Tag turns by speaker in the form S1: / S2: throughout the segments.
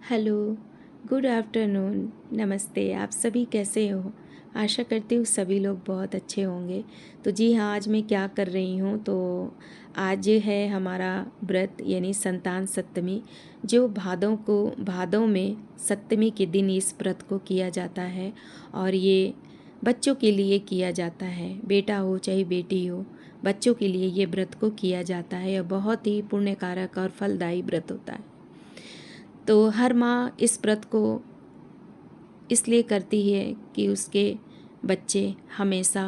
S1: Hello, good afternoon, नमस्ते। आप सभी कैसे हो? आशा करती हूँ सभी लोग बहुत अच्छे होंगे। तो जी हाँ, आज मैं क्या कर रही हूँ तो आज है हमारा व्रत यानी संतान सप्तमी, जो भादों में सप्तमी के दिन इस व्रत को किया जाता है। और ये बच्चों के लिए किया जाता है, बेटा हो चाहे बेटी हो, बच्चों के लिए ये व्रत को किया जाता है। यह बहुत ही पुण्यकारक और फलदायी व्रत होता है। तो हर माँ इस व्रत को इसलिए करती है कि उसके बच्चे हमेशा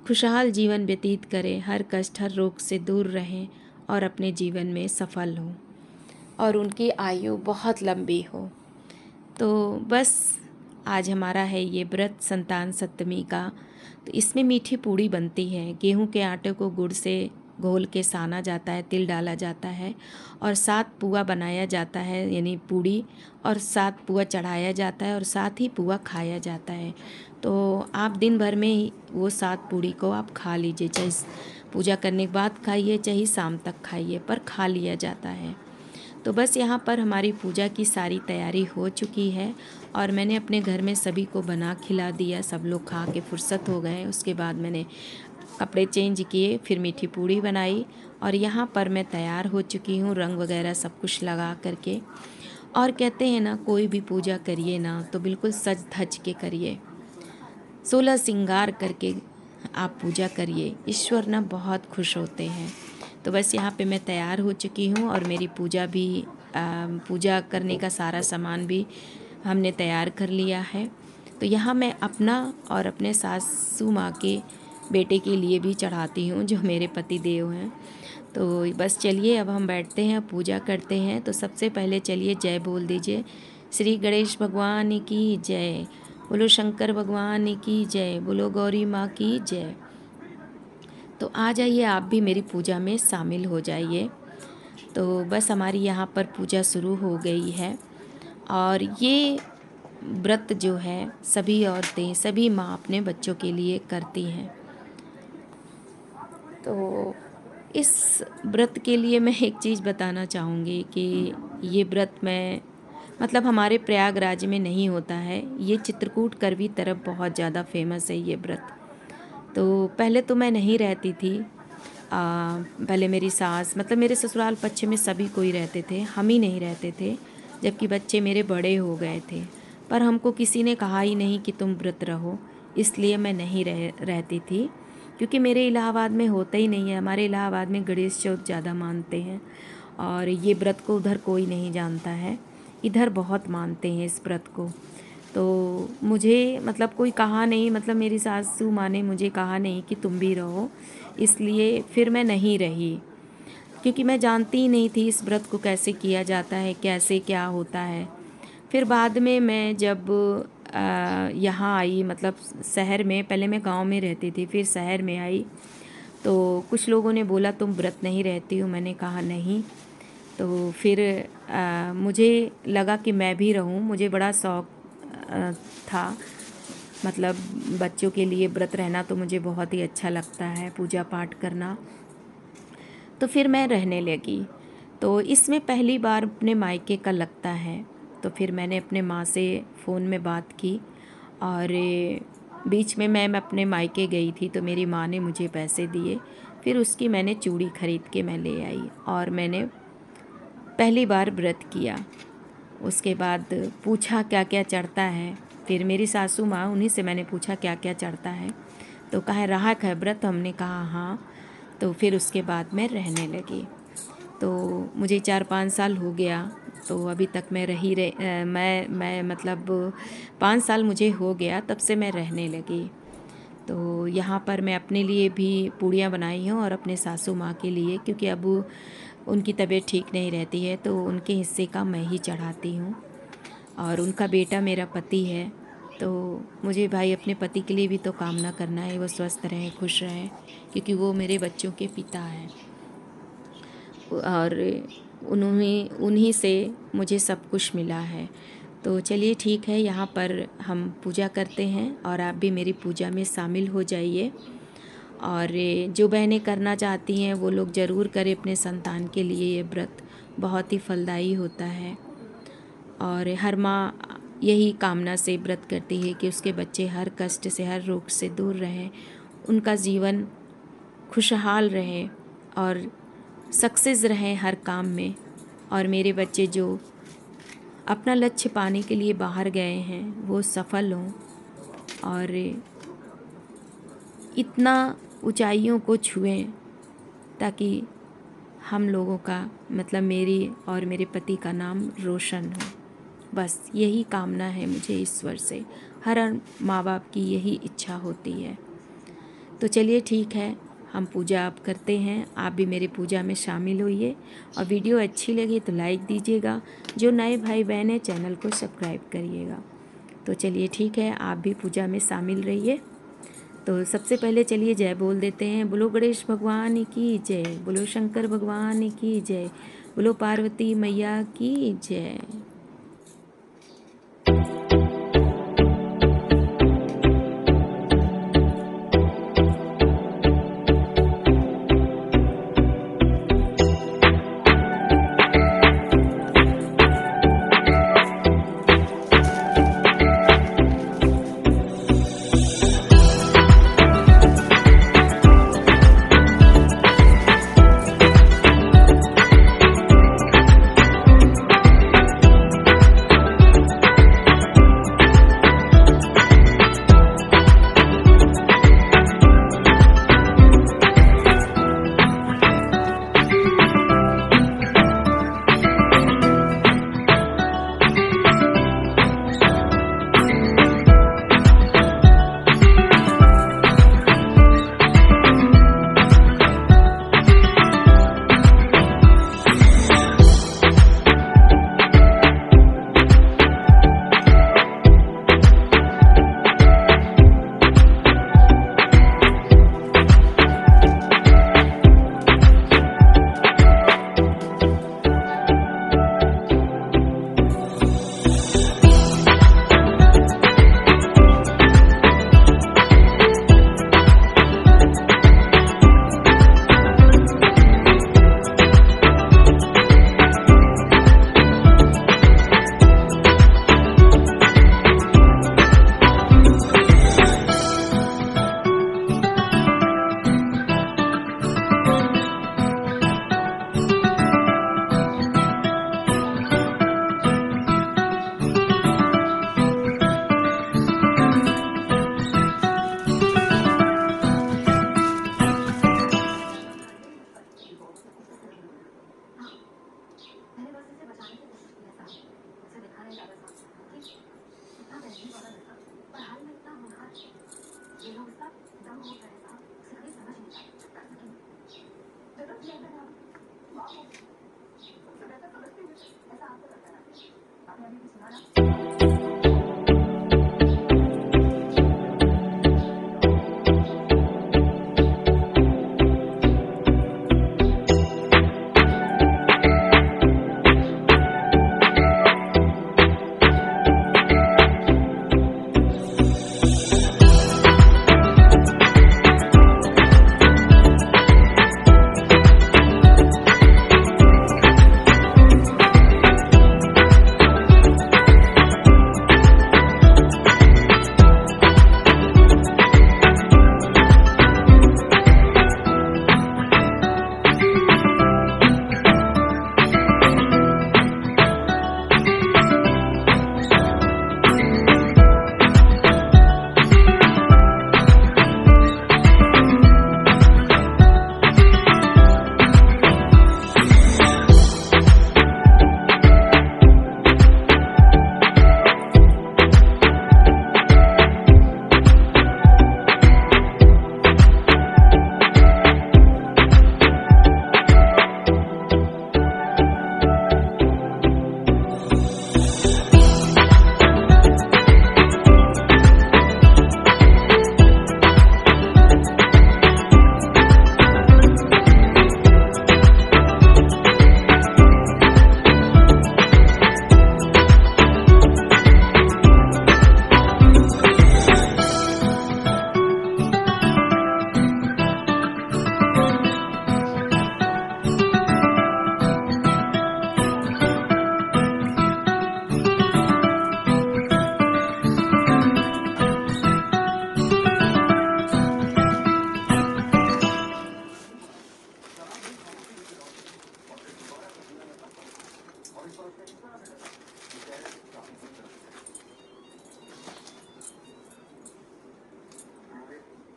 S1: खुशहाल जीवन व्यतीत करें, हर कष्ट हर रोग से दूर रहें और अपने जीवन में सफल हों और उनकी आयु बहुत लंबी हो। तो बस आज हमारा है ये व्रत संतान सप्तमी का। तो इसमें मीठी पूड़ी बनती है। गेहूं के आटे को गुड़ से घोल के साना जाता है, तिल डाला जाता है और 7 पुआ बनाया जाता है यानी पूड़ी, और 7 पुआ चढ़ाया जाता है और साथ ही पुआ खाया जाता है। तो आप दिन भर में ही वो 7 पूड़ी को आप खा लीजिए, चाहे पूजा करने के बाद खाइए चाहे शाम तक खाइए, पर खा लिया जाता है। तो बस यहाँ पर हमारी पूजा की सारी तैयारी हो चुकी है और मैंने अपने घर में सभी को बना खिला दिया। सब लोग खा के फुर्सत हो गए। उसके बाद मैंने कपड़े चेंज किए, फिर मीठी पूड़ी बनाई और यहाँ पर मैं तैयार हो चुकी हूँ, रंग वगैरह सब कुछ लगा करके। और कहते हैं ना, कोई भी पूजा करिए ना तो बिल्कुल सज धज के करिए, 16 श्रृंगार करके आप पूजा करिए, ईश्वर ना बहुत खुश होते हैं। तो बस यहाँ पे मैं तैयार हो चुकी हूँ और मेरी पूजा करने का सारा सामान भी हमने तैयार कर लिया है। तो यहाँ मैं अपना और अपने सासू माँ के बेटे के लिए भी चढ़ाती हूँ, जो मेरे पति देव हैं। तो बस चलिए अब हम बैठते हैं, पूजा करते हैं। तो सबसे पहले चलिए जय बोल दीजिए। श्री गणेश भगवान की जय, बोलो शंकर भगवान की जय, बोलो गौरी माँ की जय। तो आ जाइए आप भी मेरी पूजा में शामिल हो जाइए। तो बस हमारी यहाँ पर पूजा शुरू हो गई है और ये व्रत जो है सभी औरतें, सभी माँ अपने बच्चों के लिए करती हैं। तो इस व्रत के लिए मैं एक चीज़ बताना चाहूँगी कि ये व्रत मतलब हमारे प्रयागराज में नहीं होता है, ये चित्रकूट करवी तरफ बहुत ज़्यादा फेमस है ये व्रत। तो पहले तो मैं नहीं रहती थी, पहले मेरी सास, मतलब मेरे ससुराल पक्ष में सभी कोई रहते थे, हम ही नहीं रहते थे, जबकि बच्चे मेरे बड़े हो गए थे। पर हमको किसी ने कहा ही नहीं कि तुम व्रत रहो, इसलिए मैं नहीं रहती थी। क्योंकि मेरे इलाहाबाद में होता ही नहीं है, हमारे इलाहाबाद में गणेश चौथ ज़्यादा मानते हैं और ये व्रत को उधर कोई नहीं जानता है, इधर बहुत मानते हैं इस व्रत को। तो मुझे मतलब कोई कहा नहीं, मतलब मेरी सासू माँ ने मुझे कहा नहीं कि तुम भी रहो, इसलिए फिर मैं नहीं रही। क्योंकि मैं जानती ही नहीं थी इस व्रत को कैसे किया जाता है, कैसे क्या होता है। फिर बाद में मैं जब यहाँ आई, मतलब शहर में, पहले मैं गांव में रहती थी, फिर शहर में आई, तो कुछ लोगों ने बोला तुम व्रत नहीं रहती हो, मैंने कहा नहीं। तो फिर मुझे लगा कि मैं भी रहूं, मुझे बड़ा शौक़ था, मतलब बच्चों के लिए व्रत रहना तो मुझे बहुत ही अच्छा लगता है, पूजा पाठ करना। तो फिर मैं रहने लगी। तो इसमें पहली बार अपने मायके का लगता है। तो फिर मैंने अपने माँ से फ़ोन में बात की और बीच में मैं अपने मायके गई थी, तो मेरी माँ ने मुझे पैसे दिए, फिर उसकी मैंने चूड़ी खरीद के मैं ले आई और मैंने पहली बार व्रत किया। उसके बाद पूछा क्या क्या चढ़ता है, फिर मेरी सासू माँ, उन्हीं से मैंने पूछा क्या क्या चढ़ता है। तो कहा राहक है व्रत, हमने कहा हाँ। तो फिर उसके बाद मैं रहने लगी। तो मुझे 4-5 साल हो गया, तो अभी तक मैं मैं मतलब 5 साल मुझे हो गया, तब से मैं रहने लगी। तो यहाँ पर मैं अपने लिए भी पूड़ियाँ बनाई हूँ और अपने सासू माँ के लिए, क्योंकि अब उनकी तबीयत ठीक नहीं रहती है, तो उनके हिस्से का मैं ही चढ़ाती हूँ। और उनका बेटा मेरा पति है, तो मुझे भाई अपने पति के लिए भी तो कामना करना है, वो स्वस्थ रहें, खुश रहें, क्योंकि वो मेरे बच्चों के पिता हैं और उन्हीं से मुझे सब कुछ मिला है। तो चलिए ठीक है, यहाँ पर हम पूजा करते हैं और आप भी मेरी पूजा में शामिल हो जाइए। और जो बहनें करना चाहती हैं वो लोग ज़रूर करें अपने संतान के लिए, ये व्रत बहुत ही फलदायी होता है। और हर माँ यही कामना से व्रत करती है कि उसके बच्चे हर कष्ट से, हर रोग से दूर रहें, उनका जीवन खुशहाल रहे और सक्सेस रहें हर काम में। और मेरे बच्चे जो अपना लक्ष्य पाने के लिए बाहर गए हैं वो सफल हों और इतना ऊंचाइयों को छुएं, ताकि हम लोगों का मतलब मेरी और मेरे पति का नाम रोशन हो। बस यही कामना है मुझे ईश्वर से, हर माँ बाप की यही इच्छा होती है। तो चलिए ठीक है, हम पूजा अब करते हैं, आप भी मेरे पूजा में शामिल होइए और वीडियो अच्छी लगी तो लाइक दीजिएगा, जो नए भाई बहन हैं चैनल को सब्सक्राइब करिएगा। तो चलिए ठीक है, आप भी पूजा में शामिल रहिए। तो सबसे पहले चलिए जय बोल देते हैं। बोलो गणेश भगवान की जय, बोलो शंकर भगवान की जय, बोलो पार्वती मैया की जय।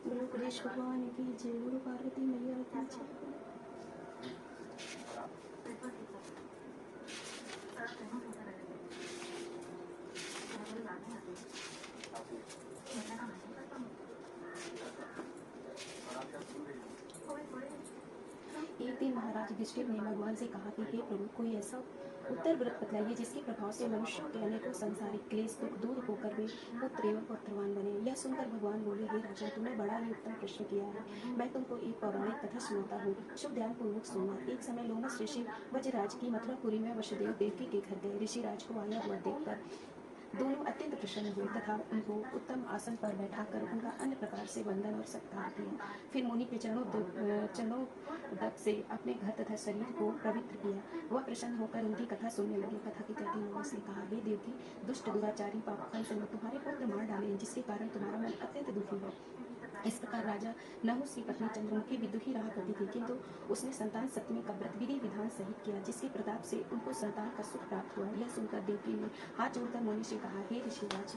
S1: बोलो गणेश भगवान की जय, गुरु पार्वती मैया की जय। एक दिन महाराज युधिष्ठिर ने भगवान से कहा कि हे प्रभु, कोई ऐसा उत्तर व्रत बतलाइए जिसके प्रभाव से मनुष्यों के अनेकों सांसारिक क्लेश दुख दूर होकर वे पुत्र एवं पुत्रवान बने। यह सुनकर भगवान बोले, हे राजन, तुमने बड़ा ही उत्तम प्रश्न किया है। मैं तुमको एक पौराणिक कथा सुनाता हूँ, शुभ ध्यान पूर्वक सुनना। एक समय लोमस ऋषि वज्रराज की मथुरापुरी में वसुदेव देवकी के घर गए। ऋषि राज को आया हुआ देखकर दोनों अत्यंत प्रसन्न हुए तथा उनको उत्तम आसन पर बैठाकर उनका अन्य प्रकार से वंदन और सत्कार किया। फिर मुनि के चरणों दक से अपने घर तथा शरीर को पवित्र किया। वह प्रसन्न होकर उनकी कथा सुनने लगे। कथा की कहती लोमस ने कहा, हे देवकी, दुष्ट दुराचारी पापखंड ने तुम्हारे पुत्र मार डाले, जिसके कारण तुम्हारा मन अत्यंत दुखी है। इस प्रकार राजा नहुष की पत्नी चंद्रमुखी भी दुखी रहा करती थी, किंतु उसने संतान सप्तमी का व्रत विधि विधान सहित किया, जिसके प्रताप से उनको संतान का सुख प्राप्त हुआ। यह सुनकर देवकी ने हाथ जोड़कर मुनि से कहा, हे ऋषिराज,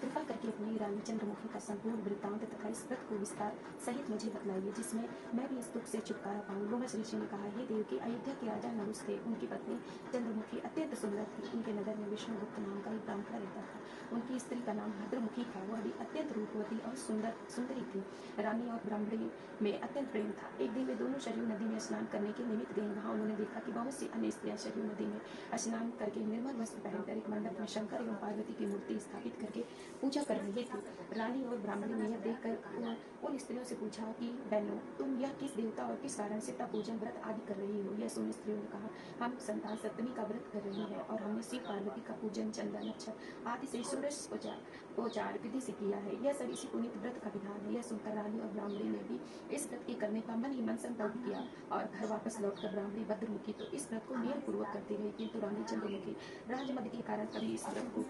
S1: कृपा करके अपनी रानी चंद्रमुखी का संपूर्ण वृत्तांत तथा इस व्रत को विस्तार सहित मुझे बतलाइए, जिसमें मैं भी इस दुख से छुटकारा पाऊँ। लोमस ऋषि ने कहा, हे देव की, अयोध्या के राजा नहुष थे। उनकी पत्नी चंद्रमुखी अत्यंत सुंदर थी। उनके नगर में विष्णुगुप्त नाम का एक ब्राह्मण रहता था। उनकी स्त्री का नाम भद्रमुखी था। वह भी अत्यंत रूपवती और सुंदरी थी। रानी और ब्राह्मणी में अत्यंत प्रेम था। एक दिन वे दोनों सरयू नदी में स्नान करने के निमित्त गए। वहाँ उन्होंने देखा कि बहुत सी अन्य स्त्रियां सरयू नदी में स्नान करके निर्मल वस्त्र पहनकर एक मंडप में शंकर एवं पार्वती की मूर्ति स्थापित करके पूजा कर रही थी। रानी और ब्राह्मणी ने यह देखकर उन स्त्रियों से पूछा कि बहनों, तुम यह किस देवता और किस कारण से तप पूजन व्रत आदि कर रही हो? यह सुन स्त्रियों ने कहा, हम संतान सप्तमी का व्रत कर रही है और हमने शिव पार्वती का पूजन चंदन अक्षत आदि से षोडश उपचार विधि से किया है। यह सब इसी पुनीत व्रत का विधान है। यह सुनकर रानी और ब्राह्मणी ने भी इस व्रत के करने का मन ही मन संकल्प किया और घर वापस लौटकर ब्राह्मणी भद्रमुखी तो इस व्रत को नियम पूर्वक करती रही, किंतु रानी चंद्रमुखी राजमद के कारण कभी इस व्रत को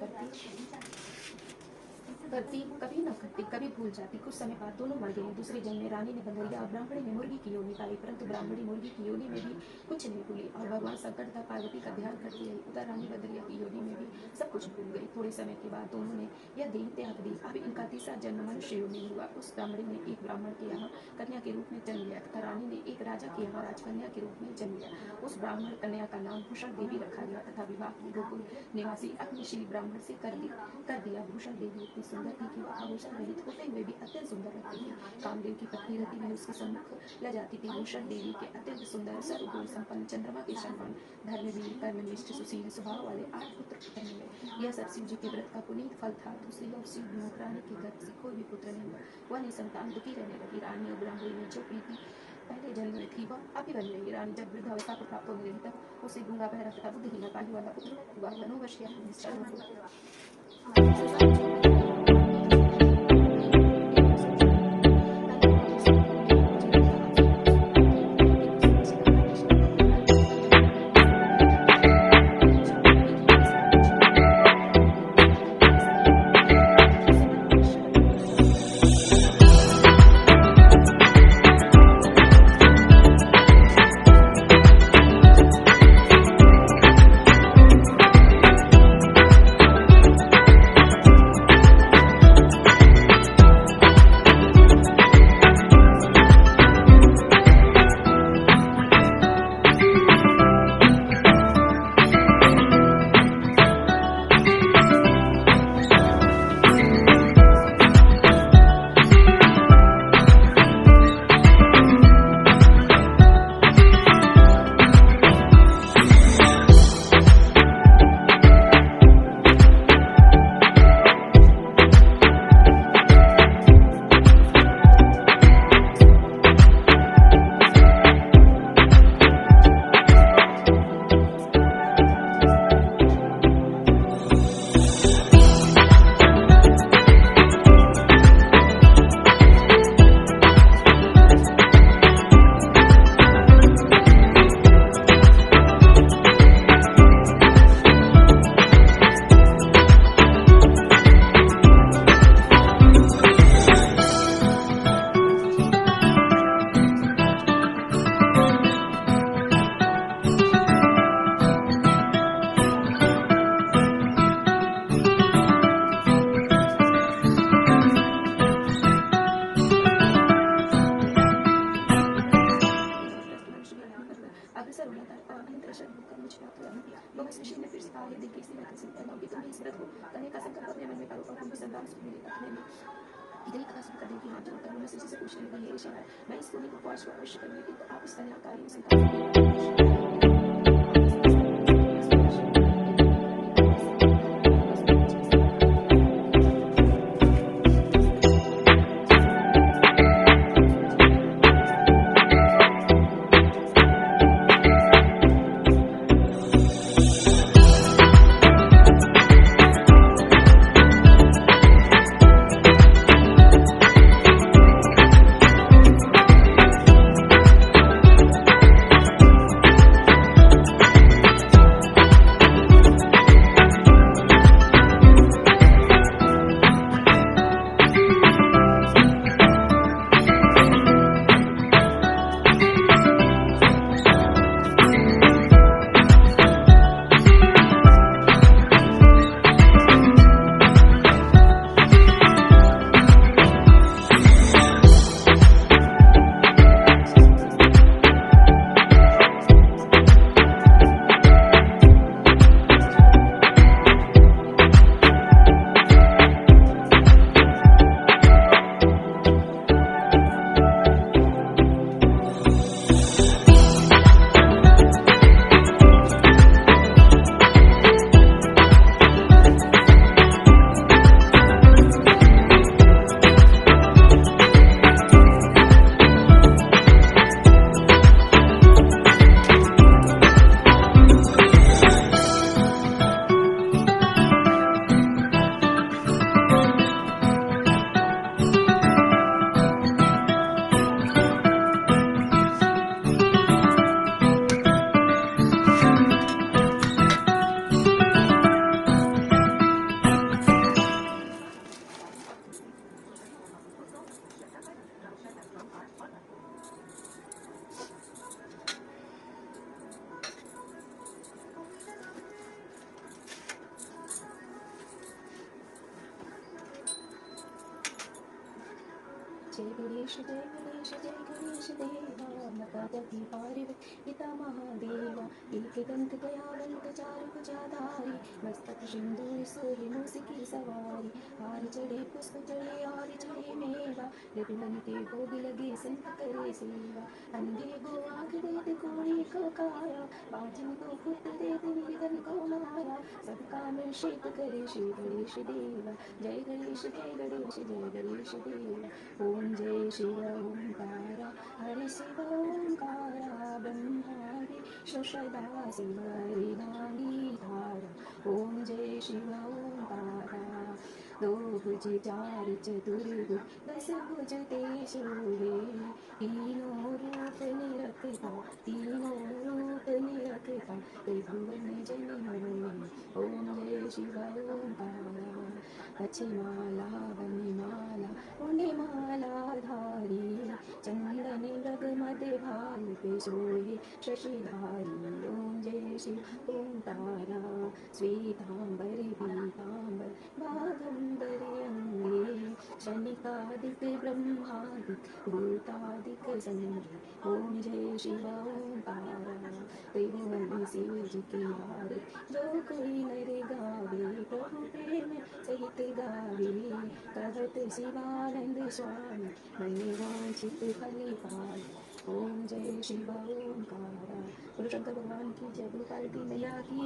S1: कभी न करती, कभी भूल जाती। कुछ समय बाद दोनों मर गए। दूसरे जन्म में रानी ने बंदरिया और ब्राह्मणी ने मुर्गी की योनि पाई, परंतु ब्राह्मणी मुर्गी की योनि में भी कुछ नहीं भूली और भगवान शंकर तथा पार्वती का ध्यान करती रही। उधर रानी बंदरिया की योनि में भी सब कुछ भूल गई। थोड़े समय के बाद दोनों ने यह देह त्याग दी। अब इनका तीसरा जन्म मनुष्य योनि में हुआ। उस ब्राह्मणी ने एक ब्राह्मण के यहाँ कन्या के रूप में जन्म लिया तथा रानी ने एक राजा के यहाँ राजकन्या के रूप में जन्म लिया। उस ब्राह्मण कन्या का नाम भूषण देवी रखा गया तथा विवाह की गोकुल निवासी अपने श्री ब्राह्मण से कर दिया। भूषण देवी इतनी सुंदर थी कि वह आभूषण रहित होते हुए भी अत्यंत सुंदर लगती थी। कामदेव की पत्नी रति भी उसके सम्मुख ले जाती थी। भूषण देवी के अत्यंत सुंदर सर्वगुण संपन्न चंद्रमा के समान धर्मवीर कर्मनिष्ठ सुशील स्वभाव वाले 8 पुत्र उत्पन्न हुए। यह सब शिव जी के व्रत का पुनीत फल था। दूसरी ओर शिव विमुख रानी के गर्भ से कोई भी पुत्र नहीं हुआ। वह निसंतान दुखी रहने लगी। रानी और ब्राह्मणी में जो प्रीति पहले जन्म में थी वह अभी बन रही। रानी जब वृद्धावस्था को प्राप्त होने लगी तब उसे गूंगा बहरा तथा बुद्धिहीन पाली वाला पुत्र हुआ। 9 वर्षीय निश्चल कुछ प्राप्त करने किया। तो मैं ऋषि ने फिर से कहा, हे देख इसलिए मैं तुमसे कहता हूँ कि तुम भी इस व्रत को करने का संकल्प अपने मन में करो और तुमको संतान सुख मिलेगा। तुम्हें भी इतनी कथा सुनकर देव की हाथ जोड़कर मैं ऋषि से पूछने लगी, हे ऋषि, मैं इस पुण्य को अवश्य करूँगी कि आप इस कन्याकारी में संतान सुख जय गणेश जय गणेश जय गणेश देवा माता दी पार्वती पिता महादेवा एक दंत दयावंत चारु भुजाधारी मस्तक सिंदूर सोहे मूषिकी सवारी हार चढ़े पुष्प चढ़े और चढ़े मेवा रघुवन के भोग लगे संत करे सेवा अंधे को आँख दे कोड़ी को काया बाजन को पुत्र दे निर्धन को माया सबका मन शीत करे श्री गणेश देवा जय गणेश जय गणेश जय गणेश देवा ओम जय शिव ओंकारा हरि शिव ओंकारा ब्रह्मादि सदा शिव हरिनामी धारा ओम जय शिव ओंकारा दो भुज चार चतुर्भुज दस भुज ते शोभे तीनों रूप निरखता तीनों रूप निरखता त्रिभुवन जन ओम जय शिव ओंकारा लक्ष्मीमाला वनिमाला पुण्यमाला धारी चंदन मृग मध्य भाल पे सोए शशिधारी ओम जय शिव ओंकारा श्वेतांबर पीतांबर बाघंबर अंगे शनिकादिक ब्रह्मादिक भूतादिक संगे ओम जय शिव ओंकारा त्रिभुवन शिव जी की याद जो कोई नर गावे प्रभु प्रेम सहित गावे कहत शिवानंद स्वामी मन वांछित फल पाए ओम जय शिव ओंकारा। बोलो शंकर भगवान की जय, बोलो पार्वती मैया की।